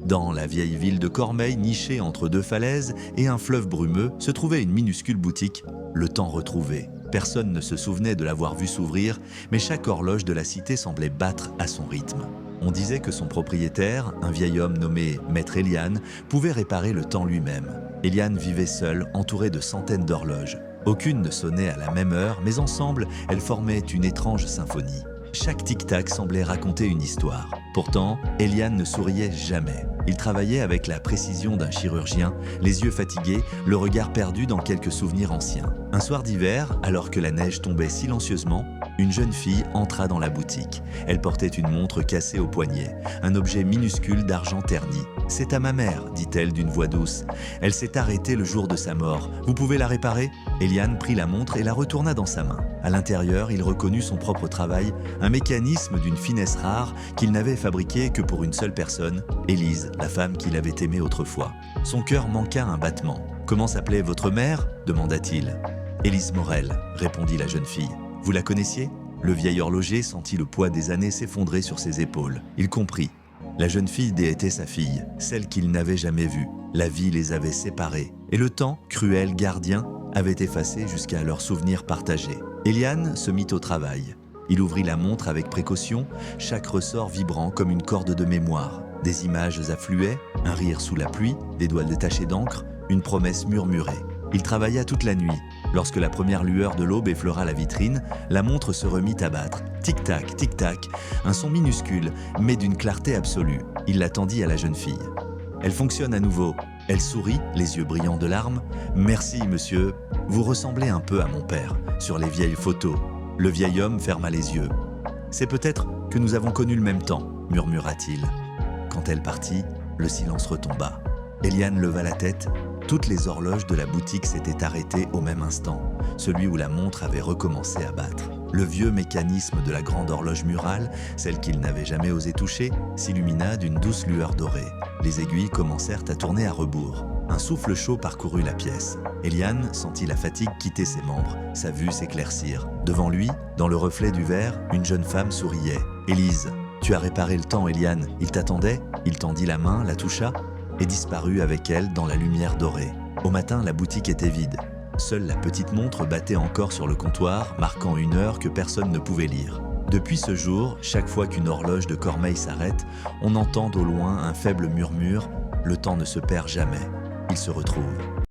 Dans la vieille ville de Cormeilles, nichée entre deux falaises et un fleuve brumeux, se trouvait une minuscule boutique, le temps retrouvé. Personne ne se souvenait de l'avoir vue s'ouvrir, mais chaque horloge de la cité semblait battre à son rythme. On disait que son propriétaire, un vieil homme nommé Maître Eliane, pouvait réparer le temps lui-même. Eliane vivait seule, entourée de centaines d'horloges. Aucune ne sonnait à la même heure, mais ensemble, elles formaient une étrange symphonie. Chaque tic-tac semblait raconter une histoire. Pourtant, Eliane ne souriait jamais. Il travaillait avec la précision d'un chirurgien, les yeux fatigués, le regard perdu dans quelques souvenirs anciens. Un soir d'hiver, alors que la neige tombait silencieusement, une jeune fille entra dans la boutique. Elle portait une montre cassée au poignet, un objet minuscule d'argent terni. « C'est à ma mère », dit-elle d'une voix douce. « Elle s'est arrêtée le jour de sa mort. Vous pouvez la réparer ?» Eliane prit la montre et la retourna dans sa main. À l'intérieur, il reconnut son propre travail, un mécanisme d'une finesse rare qu'il n'avait fabriqué que pour une seule personne, Élise, la femme qu'il avait aimée autrefois. Son cœur manqua un battement. « Comment s'appelait votre mère ?» demanda-t-il. « Élise Morel », répondit la jeune fille. « Vous la connaissiez ?» Le vieil horloger sentit le poids des années s'effondrer sur ses épaules. Il comprit. La jeune fille était sa fille, celle qu'il n'avait jamais vue. La vie les avait séparés, et le temps, cruel gardien, avait effacé jusqu'à leurs souvenirs partagés. Eliane se mit au travail. Il ouvrit la montre avec précaution, chaque ressort vibrant comme une corde de mémoire. Des images affluaient, un rire sous la pluie, des doigts détachés d'encre, une promesse murmurée. Il travailla toute la nuit. Lorsque la première lueur de l'aube effleura la vitrine, la montre se remit à battre. Tic-tac, tic-tac, un son minuscule, mais d'une clarté absolue. Il la tendit à la jeune fille. Elle fonctionne à nouveau. Elle sourit, les yeux brillants de larmes. « Merci, monsieur. Vous ressemblez un peu à mon père, sur les vieilles photos. » Le vieil homme ferma les yeux. « C'est peut-être que nous avons connu le même temps, » murmura-t-il. Quand elle partit, le silence retomba. Eliane leva la tête. Toutes les horloges de la boutique s'étaient arrêtées au même instant, celui où la montre avait recommencé à battre. Le vieux mécanisme de la grande horloge murale, celle qu'il n'avait jamais osé toucher, s'illumina d'une douce lueur dorée. Les aiguilles commencèrent à tourner à rebours. Un souffle chaud parcourut la pièce. Eliane sentit la fatigue quitter ses membres, sa vue s'éclaircir. Devant lui, dans le reflet du verre, une jeune femme souriait. « Élise, tu as réparé le temps, Eliane. Il t'attendait ?» Il tendit la main, la toucha et disparut avec elle dans la lumière dorée. Au matin, la boutique était vide. Seule la petite montre battait encore sur le comptoir, marquant une heure que personne ne pouvait lire. Depuis ce jour, chaque fois qu'une horloge de Cormeilles s'arrête, on entend au loin un faible murmure « Le temps ne se perd jamais, il se retrouve ».